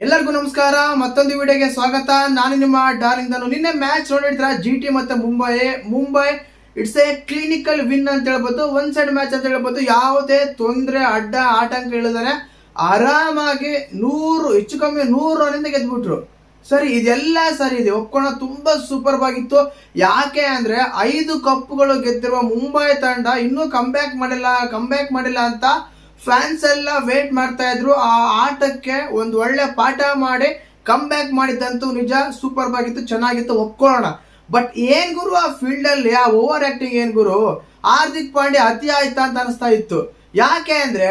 ಎಲ್ಲರಿಗೂ ನಮಸ್ಕಾರ. ಮತ್ತೊಂದು ವಿಡಿಯೋಗೆ ಸ್ವಾಗತ. ನಾನು ನಿಮ್ಮ ಡಾರ್ಲಿಂಗ್ ಧನು. ನಿನ್ನೆ ಮ್ಯಾಚ್ ನೋಡಿದ್ರ GT ಮತ್ತೆ Mumbai it's A clinical win ಅಂತ ಹೇಳ್ಬೋದು. ಒನ್ ಸೈಡ್ ಮ್ಯಾಚ್ ಅಂತ ಹೇಳ್ಬೋದು. ಯಾವುದೇ ತೊಂದರೆ ಅಡ್ಡ ಆಟಂಕ ಇಳಿದಾರೆ ಆರಾಮಾಗಿ 100 ಹೆಚ್ಚು ಕಮ್ಮಿ 100 ರನ್ನಿಂದ ಗೆದ್ಬಿಟ್ರು. ಸರಿ, ಇದೆಲ್ಲ ಸರಿ ಇದೆ, ಒಪ್ಕೋಣ. ತುಂಬಾ ಸೂಪರ್ ಆಗಿತ್ತು. ಯಾಕೆ ಅಂದ್ರೆ 5 ಕಪ್ಗಳು ಗೆದ್ದಿರುವ ಮುಂಬೈ ತಂಡ ಇನ್ನೂ ಕಂಬ್ಯಾಕ್ ಮಾಡಿಲ್ಲ ಅಂತ ಫ್ಯಾನ್ಸ್ ಎಲ್ಲ ವೇಟ್ ಮಾಡ್ತಾ ಇದ್ರು. ಆ ಆಟಕ್ಕೆ ಒಂದು ಒಳ್ಳೆ ಪಾಠ ಮಾಡಿ ಕಮ್ ಬ್ಯಾಕ್ ಮಾಡಿದ್ದಂತೂ ನಿಜ ಸೂಪರ್ ಆಗಿತ್ತು, ಚೆನ್ನಾಗಿತ್ತು, ಒಪ್ಕೊಳ್ಳೋಣ. ಬಟ್ ಏನ್ ಗುರು ಆ ಫೀಲ್ಡ್ ಅಲ್ಲಿ ಆ ಓವರ್ ಆಕ್ಟಿಂಗ್ ಏನ್ ಗುರು? ಹಾರ್ದಿಕ್ ಪಾಂಡ್ಯ ಅತಿ ಆಯ್ತಾ ಅಂತ ಅನಿಸ್ತಾ ಇತ್ತು. ಯಾಕೆ ಅಂದ್ರೆ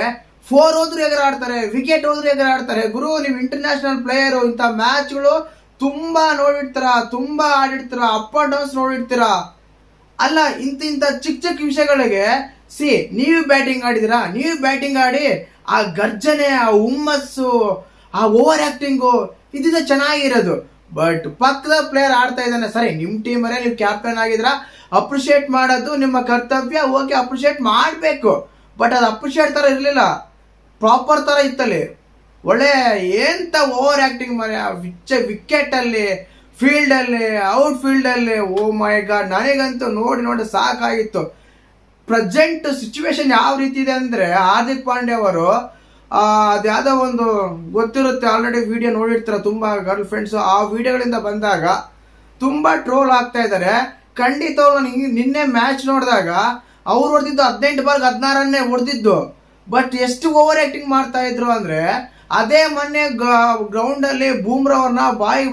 4 ಹೋದ್ರು ಎಗರಾಡ್ತಾರೆ, ವಿಕೆಟ್ ಹೋದ್ರು ಎಗರಾಡ್ತಾರೆ. ಗುರು, ನೀವು ಇಂಟರ್ನ್ಯಾಷನಲ್ ಪ್ಲೇಯರ್, ಇಂಥ ಮ್ಯಾಚ್ಗಳು ತುಂಬಾ ನೋಡಿರ್ತೀರ, ತುಂಬಾ ಆಡಿರ್ತೀರ, ಅಪ್ ಅಂಡ್ ಡೌನ್ಸ್ ನೋಡಿರ್ತೀರ. ಅಲ್ಲ, ಇಂಥ ಚಿಕ್ಕ ವಿಷಯಗಳಿಗೆ ನೀವು ಬ್ಯಾಟಿಂಗ್ ಆಡಿದಿರಾ, ನೀವು ಬ್ಯಾಟಿಂಗ್ ಆಡಿ ಆ ಗರ್ಜನೆ, ಆ ಹುಮ್ಮಸ್ಸು, ಆ ಓವರ್ ಆಕ್ಟಿಂಗು ಇದಿದೆ ಚೆನ್ನಾಗಿರೋದು. ಬಟ್ ಪಕ್ಕದ ಪ್ಲೇಯರ್ ಆಡ್ತಾ ಇದ್ದಾನೆ. ಸರಿ, ನಿಮ್ಮ ಟೀಮರೇ ನೀವು ಕ್ಯಾಪ್ಟನ್ ಆಗಿದ್ರ, ಅಪ್ರಿಷಿಯೇಟ್ ಮಾಡೋದು ನಿಮ್ಮ ಕರ್ತವ್ಯ. ಓಕೆ, ಅಪ್ರಿಷಿಯೇಟ್ ಮಾಡಬೇಕು. ಬಟ್ ಅದು ಅಪ್ರಿಷಿಯೇಟ್ ತರ ಇರಲಿಲ್ಲ, ಪ್ರಾಪರ್ ತರ ಇತ್ತಲ್ಲಿ. ಒಳ್ಳೆ ಎಂತ ಓವರ್ ಆಕ್ಟಿಂಗ್ ಮರೆ, ವಿಕೆಟ್ ಅಲ್ಲಿ, ಫೀಲ್ಡ್ ಅಲ್ಲಿ, ಔಟ್ ಫೀಲ್ಡ್ ಅಲ್ಲಿ. ಓ ಮೈ ಗಾಡ್, ನನಗಂತೂ ನೋಡಿ ಸಾಕಾಗಿತ್ತು. ಪ್ರೆಸೆಂಟ್ ಸಿಚುವೇಶನ್ ಯಾವ ರೀತಿ ಇದೆ ಅಂದ್ರೆ, ಹಾರ್ದಿಕ್ ಪಾಂಡ್ಯ ಅವರು ಅದ್ಯಾವುದೋ ಒಂದು ಗೊತ್ತಿರುತ್ತೆ, ಆಲ್ರೆಡಿ ವಿಡಿಯೋ ನೋಡಿರ್ತಾರೆ ತುಂಬಾ ಗರ್ಲ್ ಫ್ರೆಂಡ್ಸ್. ಆ ವಿಡಿಯೋಗಳಿಂದ ಬಂದಾಗ ತುಂಬಾ ಟ್ರೋಲ್ ಆಗ್ತಾ ಇದ್ದಾರೆ. ಖಂಡಿತವಾಗ್ಲೂ ನಿನ್ನೆ ಮ್ಯಾಚ್ ನೋಡಿದಾಗ ಅವ್ರು ಹೊಡೆದಿದ್ದು 18 ಬಾಲ್ಗೆ 16 ರನ್ನೇ ಹೊಡೆದಿದ್ದು. ಬಟ್ ಎಷ್ಟು ಓವರ್ ಆಕ್ಟಿಂಗ್ ಮಾಡ್ತಾ ಇದ್ರು ಅಂದ್ರೆ, ಅದೇ ಮೊನ್ನೆ ಗ್ರೌಂಡ್ ಅಲ್ಲಿ ಬೂಮ್ರಾ ಅವ್ರನ್ನ ಬಾಯಿಗೆ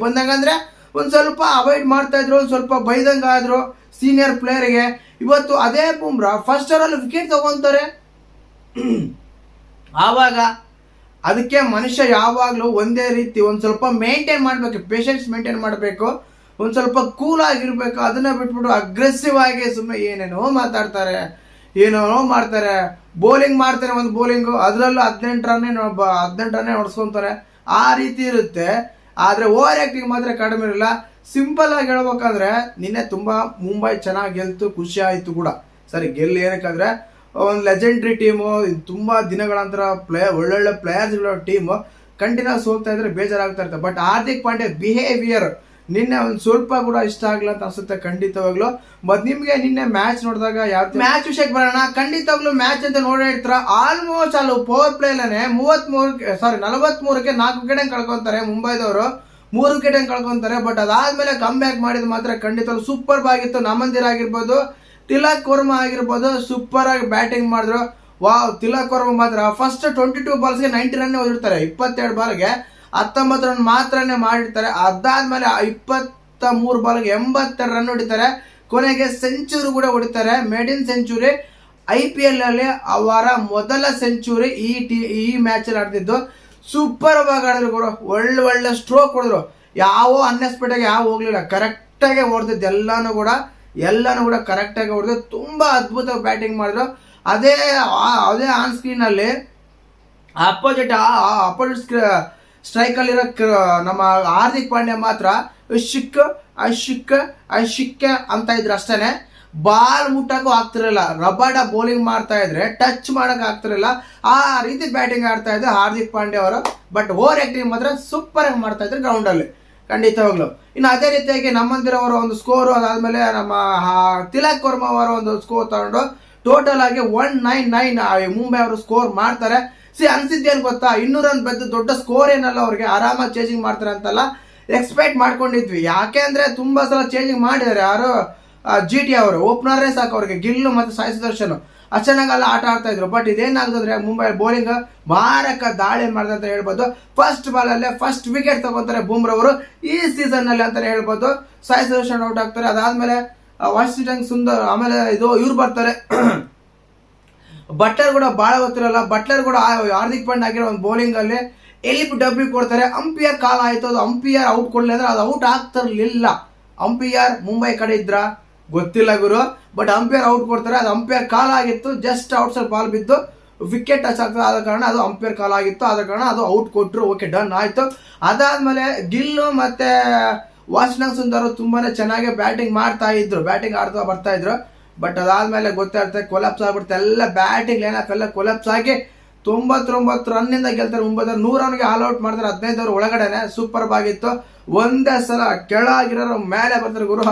ಬಂದಂಗ ಅಂದ್ರೆ ಒಂದ್ ಸ್ವಲ್ಪ ಅವಾಯ್ಡ್ ಮಾಡ್ತಾ ಇದ್ರು, ಒಂದ್ ಸ್ವಲ್ಪ ಬೈದಂಗ ಆದ್ರು ಸೀನಿಯರ್ ಪ್ಲೇಯರ್ಗೆ. ಇವತ್ತು ಅದೇ ಬೂಮ್ರಾ ಫಸ್ಟ್ ಓವರಲ್ಲಿ ವಿಕೆಟ್ ತಗೊಂತಾರೆ. ಆವಾಗ ಅದಕ್ಕೆ ಮನುಷ್ಯ ಯಾವಾಗಲೂ ಒಂದೇ ರೀತಿ ಒಂದ್ ಸ್ವಲ್ಪ ಮೇಂಟೈನ್ ಮಾಡಬೇಕು, ಪೇಷನ್ಸ್ ಮೇಂಟೈನ್ ಮಾಡಬೇಕು, ಒಂದ್ ಸ್ವಲ್ಪ ಕೂಲ್ ಆಗಿರ್ಬೇಕು. ಅದನ್ನ ಬಿಟ್ಬಿಟ್ಟು ಅಗ್ರೆಸಿವ್ ಆಗಿ ಸುಮ್ಮನೆ ಏನೇನೋ ಮಾತಾಡ್ತಾರೆ, ಏನೋ ಮಾಡ್ತಾರೆ. ಬೌಲಿಂಗ್ ಮಾಡ್ತಾರೆ, ಒಂದು ಬೌಲಿಂಗು ಅದರಲ್ಲೂ 18 ರನ್ನೇ ಹೊಡ್ಸ್ಕೊಂತಾರೆ. ಆ ರೀತಿ ಇರುತ್ತೆ. ಆದ್ರೆ ಓವರ್ ಆಕ್ಟಿಂಗ್ ಮಾತ್ರ ಕಡಿಮೆ ಇರಲ್ಲ. ಸಿಂಪಲ್ ಆಗಿ ಹೇಳ್ಬೇಕಂದ್ರೆ ನಿನ್ನೆ ತುಂಬಾ ಮುಂಬೈ ಚೆನ್ನಾಗಿ ಗೆಲ್ತು, ಖುಷಿ ಆಯ್ತು ಕೂಡ. ಸರಿ, ಗೆಲ್ಲಿ ಏನಕ್ಕಂದ್ರೆ ಒಂದು ಲೆಜೆಂಡ್ರಿ ಟೀಮು, ತುಂಬಾ ದಿನಗಳ ನಂತರ ಒಳ್ಳೊಳ್ಳೆ ಪ್ಲೇಯರ್ಸ್ಗಳ ಟೀಮು ಕಂಟಿನ್ಯೂಸ್ ಹೋಗ್ತಾ ಇದ್ರೆ ಬೇಜಾರಾಗ್ತಾ ಇರುತ್ತೆ. ಬಟ್ ಹಾರ್ದಿಕ್ ಪಾಂಡ್ಯ ಬಿಹೇವಿಯರ್ ನಿನ್ನೆ ಒಂದು ಸ್ವಲ್ಪ ಕೂಡ ಇಷ್ಟ ಆಗಲ್ಲ ಅಂತ ಅನ್ಸುತ್ತೆ ಖಂಡಿತವಾಗ್ಲು. ಮತ್ ನಿಮ್ಗೆ ನಿನ್ನೆ ಮ್ಯಾಚ್ ನೋಡಿದಾಗ ಯಾವ ಮ್ಯಾಚ್ ವಿಷಯಕ್ಕೆ ಬರೋಣ. ಖಂಡಿತವಾಗ್ಲು ಮ್ಯಾಚ್ ಅಂತ ನೋಡಿರ್ತೀರ. ಆಲ್ಮೋಸ್ಟ್ ಅಲ್ಲಿ ಪವರ್ ಪ್ಲೇ ಅಲ್ಲೇ 43ಕ್ಕೆ 4 ವಿಕೆಟ್ ಕಳ್ಕೊಂತಾರೆ ಮುಂಬೈದವರು, 3 ವಿಕೆಟ್ ಕಳ್ಕೊಂತಾರೆ. ಬಟ್ ಅದಾದ್ಮೇಲೆ ಕಮ್ ಬ್ಯಾಕ್ ಮಾಡಿದ್ ಮಾತ್ರ ಖಂಡಿತವಾಗ್ಲು ಸೂಪರ್ ಆಗಿತ್ತು. ನಮಂದಿರ್ ಆಗಿರ್ಬೋದು, ತಿಲಕ್ ವರ್ಮಾ ಆಗಿರ್ಬೋದು, ಸೂಪರ್ ಆಗಿ ಬ್ಯಾಟಿಂಗ್ ಮಾಡಿದ್ರು. ವಾವ್, ತಿಲಕ್ ವರ್ಮಾ ಮಾತ್ರ ಫಸ್ಟ್ 22 ಬಾಲ್ಸ್ಗೆ 90 ರನ್ ಹೊಡಿರ್ತಾರೆ. 22 ಬಾಲ್ಗೆ 19 ರನ್ ಮಾತ್ರನೇ ಮಾಡಿರ್ತಾರೆ. ಅದಾದ್ಮೇಲೆ 23 ಬಾಲ್ಗೆ 82 ರನ್ ಹೊಡಿತಾರೆ. ಕೊನೆಗೆ ಸೆಂಚುರಿ ಕೂಡ ಹೊಡಿತಾರೆ, ಮೇಡಿನ್ ಸೆಂಚುರಿ. IPL ಅಲ್ಲಿ ಅವರ ಮೊದಲ ಸೆಂಚುರಿ ಈ ಮ್ಯಾಚ್ ಅಲ್ಲಿ ಆಡ್ತಿದ್ದು. ಸೂಪರ್ ಆಗಿ ಆಡಿದ್ರು ಕೂಡ, ಒಳ್ಳೆ ಸ್ಟ್ರೋಕ್ ಹೊಡೆದ್ರು. ಯಾವ ಅನ್ಎಕ್ಸ್ಪೆಕ್ಟೆಡ್ ಯಾವ ಹೋಗ್ಲಿಲ್ಲ, ಕರೆಕ್ಟಾಗಿ ಹೊಡೆದಿದ್ದು ಎಲ್ಲಾನು ಕೂಡ ಕರೆಕ್ಟಾಗಿ ಹೊಡೆದು ತುಂಬಾ ಅದ್ಭುತವಾಗಿ ಬ್ಯಾಟಿಂಗ್ ಮಾಡಿದ್ರು. ಅದೇ ಆನ್ ಸ್ಕ್ರೀನ್ ಅಲ್ಲಿ ಅಪೋಸಿಟ್ ಸ್ಟ್ರೈಕ್ ಅಲ್ಲಿರೋ ನಮ್ಮ ಹಾರ್ದಿಕ್ ಪಾಂಡ್ಯ ಮಾತ್ರ ಅಶಿಕ್ಕ ಅಂತ ಇದ್ರು ಅಷ್ಟೇನೆ. ಬಾಲ್ ಮುಟ್ಟಕ್ಕೂ ಆಗ್ತಿರಲಿಲ್ಲ, ರಬಾಡ ಬೌಲಿಂಗ್ ಮಾಡ್ತಾ ಇದ್ರೆ ಟಚ್ ಮಾಡಕ್ ಆಗ್ತಿರಲಿಲ್ಲ. ಆ ರೀತಿ ಬ್ಯಾಟಿಂಗ್ ಆಡ್ತಾ ಇದ್ರು ಹಾರ್ದಿಕ್ ಪಾಂಡ್ಯ ಅವರು. ಬಟ್ ಓವರ್ ಆಕ್ಟಿಂಗ್ ಮಾತ್ರ ಸೂಪರ್ ಆಗಿ ಮಾಡ್ತಾ ಇದ್ರು ಗ್ರೌಂಡ್ ಅಲ್ಲಿ ಖಂಡಿತವಾಗ್ಲು. ಇನ್ನು ಅದೇ ರೀತಿಯಾಗಿ ನಮ್ಮಂದಿರ ಅವರ ಒಂದು ಸ್ಕೋರ್, ಅದಾದ್ಮೇಲೆ ನಮ್ಮ ತಿಲಕ್ ವರ್ಮಾ ಅವರ ಒಂದು ಸ್ಕೋರ್ ತಗೊಂಡು ಟೋಟಲ್ ಆಗಿ 199 ಮುಂಬೈ ಅವರು ಸ್ಕೋರ್ ಮಾಡ್ತಾರೆ. ಅನ್ಸಿದ್ದೇನು ಗೊತ್ತಾ, 200 ರನ್ ಬೆದ್ದು ದೊಡ್ಡ ಸ್ಕೋರ್ ಏನಲ್ಲ, ಅವ್ರಿಗೆ ಆರಾಮಾಗಿ ಚೇಂಜಿಂಗ್ ಮಾಡ್ತಾರೆ ಅಂತೆಲ್ಲ ಎಕ್ಸ್ಪೆಕ್ಟ್ ಮಾಡ್ಕೊಂಡಿದ್ವಿ. ಯಾಕೆ ಅಂದ್ರೆ ತುಂಬಾ ಸಲ ಚೇಂಜಿಂಗ್ ಮಾಡಿದ್ದಾರೆ. ಯಾರು GT ಅವರು ಓಪನರೇ ಸಾಕು ಅವ್ರಿಗೆ, ಗಿಲ್ಲು ಮತ್ತೆ ಸಾಯಿ ಸುದರ್ಶನ್ ಅಷ್ಟು ಚೆನ್ನಾಗೆಲ್ಲ ಆಟ ಆಡ್ತಾ ಇದ್ರು. ಬಟ್ ಇದೇನಾಗ್ತದ್ರೆ, ಮುಂಬೈ ಬೌಲಿಂಗ್ ಮಾರಕ ದಾಳಿ ಮಾಡಿದೆ ಅಂತ ಹೇಳ್ಬೋದು. ಫಸ್ಟ್ ಬಾಲ್ ಅಲ್ಲೇ ಫಸ್ಟ್ ವಿಕೆಟ್ ತಗೋತಾರೆ ಬೂಮ್ರಾ ಅವರು ಈ ಸೀಸನ್ ನಲ್ಲಿ ಅಂತಾನೆ ಹೇಳ್ಬೋದು. ಸಾಯಿ ಸುದರ್ಶನ್ ಔಟ್ ಆಗ್ತಾರೆ. ಅದಾದ್ಮೇಲೆ ವಾಷಿಂಗ್ಟನ್ ಸುಂದರ್, ಆಮೇಲೆ ಇವ್ರು ಬರ್ತಾರೆ ಬಟ್ಲರ್ ಕೂಡ ಬಹಳ ಗೊತ್ತಿರಲ್ಲ. ಬಟ್ಲರ್ ಕೂಡ ಹಾರ್ದಿಕ್ ಪಾಂಡ್ಯ ಆಗಿರೋ ಒಂದು ಬೌಲಿಂಗ್ ಅಲ್ಲಿ ಎಲಿಪ್ ಡಬ್ಲ್ಯೂ ಕೊಡ್ತಾರೆ. ಅಂಪಿಯರ್ ಕಾಲ್ ಆಯ್ತು, ಅದು ಅಂಪಿಯರ್ ಔಟ್ ಕೊಡ್ಲಿಲ್ಲ ಅಂದ್ರೆ ಅದು ಔಟ್ ಆಗ್ತಿರ್ಲಿಲ್ಲ. ಅಂಪಿಯರ್ ಮುಂಬೈ ಕಡೆ ಇದ್ರ ಗೊತ್ತಿಲ್ಲ ಗುರು, ಬಟ್ ಅಂಪೈರ್ ಔಟ್ ಕೊಡ್ತಾರೆ. ಅದು ಅಂಪೈರ್ ಕಾಲ್ ಆಗಿತ್ತು, ಜಸ್ಟ್ ಔಟ್ ಸೈಡ್ ಬಾಲ್ ಬಿದ್ದು ವಿಕೆಟ್ ಟಚ್ ಆಗ್ತದೆ, ಆದ ಕಾರಣ ಅದು ಅಂಪೈರ್ ಕಾಲ್ ಆಗಿತ್ತು, ಆದ ಕಾರಣ ಅದು ಔಟ್ ಕೊಟ್ಟರು. ಓಕೆ, ಡನ್ ಆಯ್ತು. ಅದಾದ್ಮೇಲೆ ಗಿಲ್ಲು ಮತ್ತೆ ವಾಷಿಂಗ್ಟನ್ ಸುಂದರ್ ತುಂಬಾನೇ ಚೆನ್ನಾಗಿ ಬ್ಯಾಟಿಂಗ್ ಆಡ್ತಾ ಬರ್ತಾ ಇದ್ರು. ಬಟ್ ಅದಾದ್ಮೇಲೆ ಗೊತ್ತಾಗುತ್ತೆ ಕೊಲಾಪ್ಸ್ ಆಗ್ಬಿಡುತ್ತೆ, ಎಲ್ಲ ಬ್ಯಾಟಿಂಗ್ ಲೈನ್ ಅಪ್ ಎಲ್ಲ ಕೊಲಾಪ್ಸ್ ಆಗಿ 99 ರನ್ನಿಂದ ಗೆಲ್ತಾರೆ ಮುಂಬೈದವ್ರು. 100 ರನ್ಗೆ ಆಲ್ ಔಟ್ ಮಾಡ್ತಾರೆ 15 ಓವರ್ ಒಳಗಡೆನೆ. ಸೂಪರ್ ಆಗಿತ್ತು. ಒಂದೇ ಸಲ ಕೆಳಗಿರೋ ಮೇಲೆ ಬರ್ತಾರೆ ಗುರು.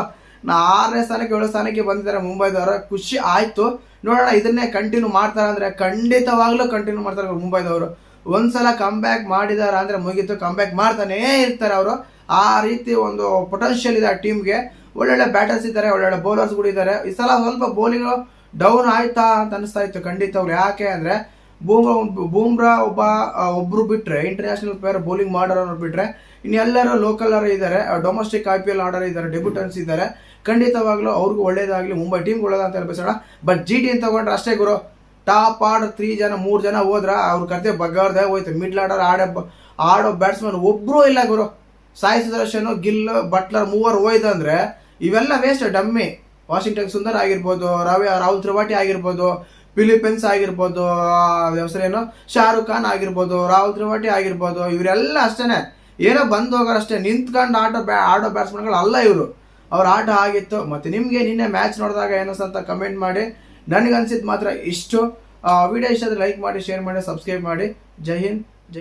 6ನೇ ಸ್ಥಾನಕ್ಕೆ 7ನೇ ಸ್ಥಾನಕ್ಕೆ ಬಂದಿದ್ದಾರೆ ಮುಂಬೈದವರು. ಖುಷಿ ಆಯ್ತು. ನೋಡೋಣ ಇದನ್ನೇ ಕಂಟಿನ್ಯೂ ಮಾಡ್ತಾರೆ ಅಂದ್ರೆ ಖಂಡಿತವಾಗ್ಲೂ ಕಂಟಿನ್ಯೂ ಮಾಡ್ತಾರೆ ಮುಂಬೈದವರು. ಒಂದ್ಸಲ ಕಂಬ್ಯಾಕ್ ಮಾಡಿದಾರ ಅಂದ್ರೆ ಮುಗೀತು, ಕಂಬ್ಯಾಕ್ ಮಾಡ್ತಾನೇ ಇರ್ತಾರೆ ಅವರು. ಆ ರೀತಿ ಒಂದು ಪೊಟೆನ್ಷಿಯಲ್ ಇದೆ ಆ ಟೀಮ್ಗೆ. ಒಳ್ಳೊಳ್ಳೆ ಬ್ಯಾಟರ್ಸ್ ಇದ್ದಾರೆ, ಒಳ್ಳೊಳ್ಳೆ ಬೌಲರ್ಸ್ ಕೂಡ ಇದ್ದಾರೆ. ಈ ಸಲ ಸ್ವಲ್ಪ ಬೌಲಿಂಗ್ ಡೌನ್ ಆಯ್ತಾ ಅಂತ ಅನಿಸ್ತಾ ಇತ್ತು ಖಂಡಿತವ್ರು. ಯಾಕೆ ಅಂದ್ರೆ ಬೂಮ್ರಾ ಒಬ್ರು ಬಿಟ್ರೆ, ಇಂಟರ್ನ್ಯಾಷನಲ್ ಪ್ಲೇಯರ್ ಬೌಲಿಂಗ್ ಮಾಡೋರು ಬಿಟ್ರೆ ಇನ್ನೆಲ್ಲರೂ ಲೋಕಲ್ ಇದ್ದಾರೆ, ಡೊಮೆಸ್ಟಿಕ್ IPL ಆರ್ಡರ್ ಇದ್ದಾರೆ, ಡೆಬ್ಯೂಟನ್ಸ್ ಇದ್ದಾರೆ. ಖಂಡಿತವಾಗ್ಲೂ ಅವ್ರಿಗೂ ಒಳ್ಳೇದಾಗ್ಲಿ, ಮುಂಬೈ ಟೀಮ್ ಒಳ್ಳೇದಂತ ಹೇಳ್ಬೇಸೋಣ. ಬಟ್ GT ಅಂತ ತಗೊಂಡ್ರೆ ಅಷ್ಟೇ ಗುರು. ಟಾಪ್ ಆರ್ಡರ್ 3 ಜನ ಹೋದ್ರ ಅವ್ರ ಕತೆ ಬಗ್ಗಾರ್ದೆ ಹೋಯ್ತು. ಮಿಡ್ಲ್ ಆರ್ಡರ್ ಆಡೋ ಬ್ಯಾಟ್ಸ್ಮನ್ ಒಬ್ರು ಇಲ್ಲ ಗುರು. ಸಾಯಿ ಸುದರ್ಶನ್, ಗಿಲ್, ಬಟ್ಲರ್ 3 ಹೋಯ್ತಂದ್ರೆ ಇವೆಲ್ಲ ವೇಸ್ಟ್, ಡಮ್ಮಿ. ವಾಷಿಂಗ್ಟನ್ ಸುಂದರ್ ಆಗಿರ್ಬೋದು, ರಾಹುಲ್ ತ್ರಿಪಾಠಿ ಆಗಿರ್ಬೋದು, ಫಿಲಿಪೀನ್ಸ್ ಆಗಿರ್ಬೋದು, ಹೆಸರೇನು ಶಾರುಖ್ ಖಾನ್ ಆಗಿರ್ಬೋದು, ರಾಹುಲ್ ತ್ರಿಪಾಠಿ ಆಗಿರ್ಬೋದು, ಇವರೆಲ್ಲ ಅಷ್ಟೇನೆ ಏನೋ ಬಂದು ಹೋಗೋರು ಅಷ್ಟೇ. ನಿಂತ್ಕೊಂಡು ಆಡೋ ಬ್ಯಾಟ್ಸ್ಮನ್ಗಳು ಅಲ್ಲ ಇವರು. ಅವ್ರ ಆಟ ಆಗಿತ್ತು. ಮತ್ತೆ ನಿಮಗೆ ನಿನ್ನೆ ಮ್ಯಾಚ್ ನೋಡಿದಾಗ ಏನಿಸ್ತ ಕಮೆಂಟ್ ಮಾಡಿ. ನನಗನ್ಸಿದ್ದು ಮಾತ್ರ ಇಷ್ಟು. ವಿಡಿಯೋ ಇಷ್ಟ ಆದರೆ ಲೈಕ್ ಮಾಡಿ, ಶೇರ್ ಮಾಡಿ, ಸಬ್ಸ್ಕ್ರೈಬ್ ಮಾಡಿ. ಜೈ ಹಿಂದ್.